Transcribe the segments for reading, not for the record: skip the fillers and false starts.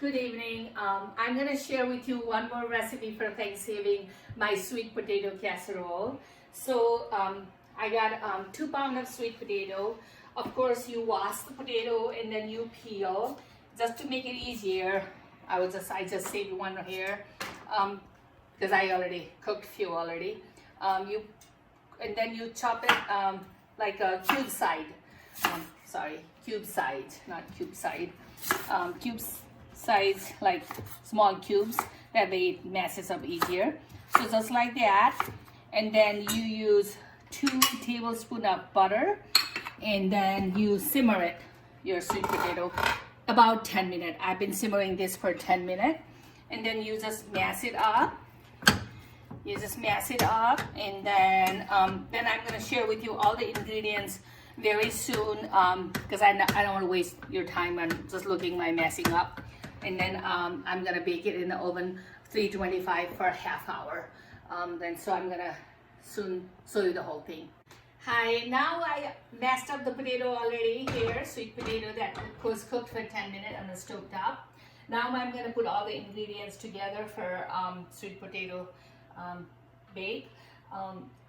Good evening. I'm going to share with you one more recipe for Thanksgiving, my sweet potato casserole. So I got 2 pounds of sweet potato. Of course, you wash the potato and then you peel. Just to make it easier, I just saved one here because I already cooked few already. And then you chop it like a cube side. Cube size, not cube side. Cubes size, like small cubes, that way it mashes up easier. So just like that, and then you use 2 tablespoons of butter, and then you simmer it, your sweet potato, about 10 minutes. I've been simmering this for 10 minutes, and then you just mash it up. And then I'm going to share with you all the ingredients very soon because I don't want to waste your time on just looking my messing up. And then I'm going to bake it in the oven 325 for a half hour. So I'm going to soon show you the whole thing. Hi, now I mashed up the potato already here, sweet potato that was cooked for 10 minutes on the stove top. Now I'm going to put all the ingredients together for sweet potato bake.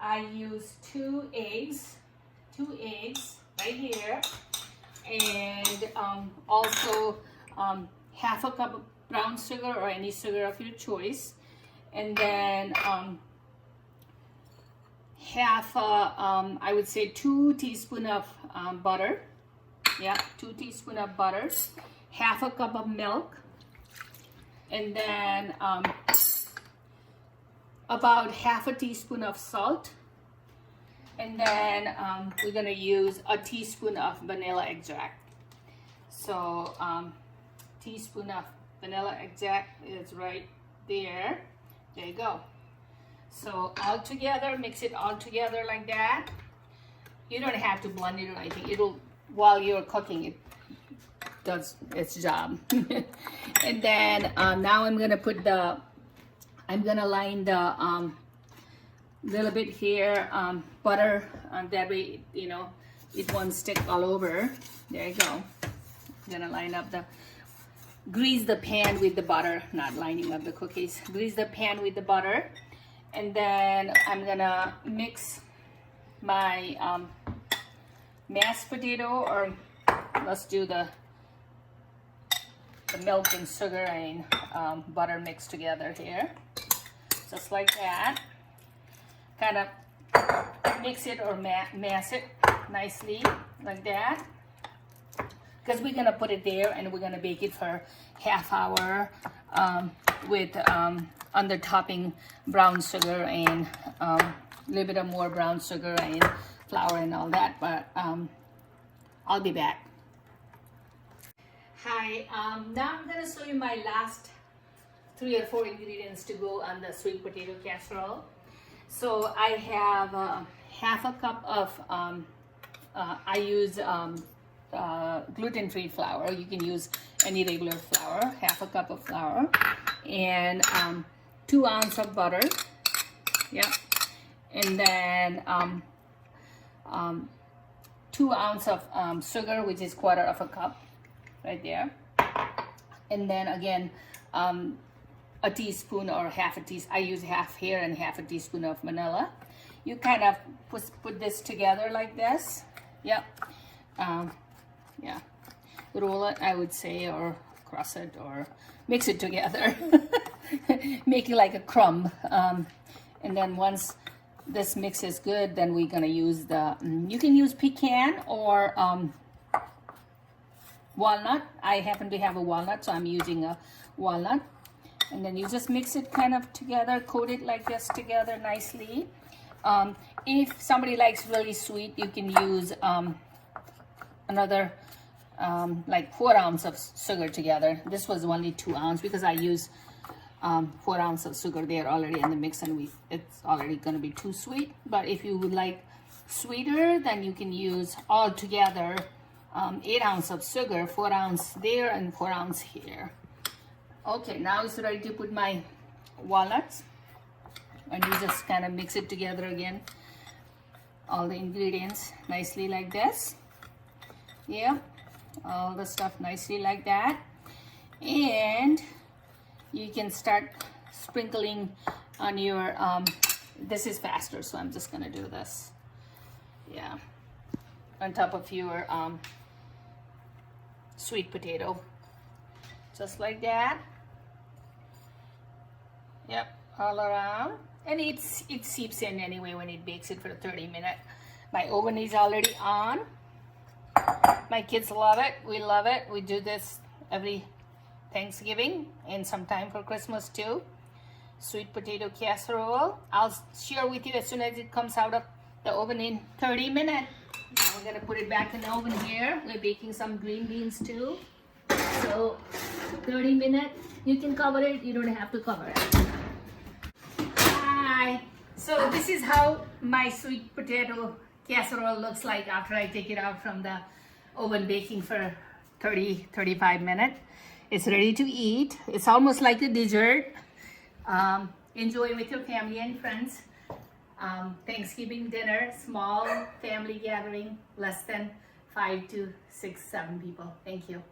I use 2 eggs right here, and also half a cup of brown sugar or any sugar of your choice, and then I would say 2 teaspoons of butter. 2 teaspoons of butter, half a cup of milk, and then about half a teaspoon of salt, and then we're gonna use a teaspoon of vanilla extract. So teaspoon of vanilla extract is right there. There you go. So all together, mix it all together like that. You don't have to blend it or anything. It'll, while you're cooking, it does its job. And then now I'm gonna line the little bit here butter, that way it won't stick all over. There you go. I'm gonna line up grease the pan with the butter, not lining up the cookies. Grease the pan with the butter, and then I'm gonna mix my mashed potato, or let's do the milk and sugar and butter mixed together here, just like that. Kind of mix it or mash it nicely like that, because we're gonna put it there and we're gonna bake it for half hour with under topping brown sugar and a little bit of more brown sugar and flour and all that. But I'll be back. Hi, now I'm gonna show you my last 3 or 4 ingredients to go on the sweet potato casserole. So I have half a cup of I use gluten-free flour. You can use any regular flour. Half a cup of flour, and 2 ounces of butter. And then 2 ounces of sugar, which is 1/4 of a cup, right there. And then again, a teaspoon or half a teaspoon. I use half here and half a teaspoon of vanilla. You kind of put this together like this. Roll it, I would say, or cross it, or mix it together. Make it like a crumb. And then once this mix is good, then we're gonna use you can use pecan or walnut. I happen to have a walnut, so I'm using a walnut. And then you just mix it kind of together, coat it like this together nicely. If somebody likes really sweet, you can use another like 4 ounces of sugar together. This was only 2 ounces because I use 4 ounces of sugar there already in the mix, and it's already going to be too sweet. But if you would like sweeter, then you can use all together 8 ounces of sugar, 4 ounces there and 4 ounces here. Okay, now it's ready to put my walnuts, and you just kind of mix it together again, all the ingredients nicely like this. All the stuff nicely like that. And you can start sprinkling on your, this is faster, so I'm just gonna do this. Yeah, on top of your sweet potato. Just like that. Yep, all around. And it seeps in anyway when it bakes it for 30 minutes. My oven is already on. My kids love it. We love it. We do this every Thanksgiving and sometime for Christmas too. Sweet potato casserole. I'll share with you as soon as it comes out of the oven in 30 minutes. Now we're gonna put it back in the oven here. We're baking some green beans too. So 30 minutes, you can cover it, you don't have to cover it. Hi. So this is how my sweet potato casserole looks like after I take it out from the oven baking for 35 minutes. It's ready to eat. It's almost like a dessert. Enjoy with your family and friends. Thanksgiving dinner, small family gathering, less than 5 to 6, 7 people. Thank you.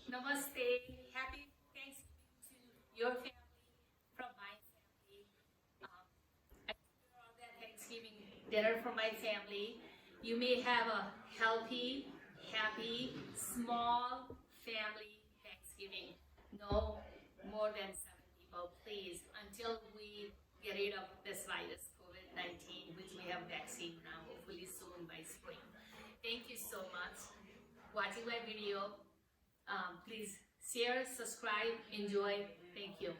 Namaste. Happy Thanksgiving to your family from my family. I prepare all that Thanksgiving dinner for my family. You may have a healthy, happy, small family Thanksgiving. No more than 7 people, please, until we get rid of this virus, COVID-19, which we have vaccine now, hopefully soon by spring. Thank you so much watching my video. Please share, subscribe, enjoy. Thank you.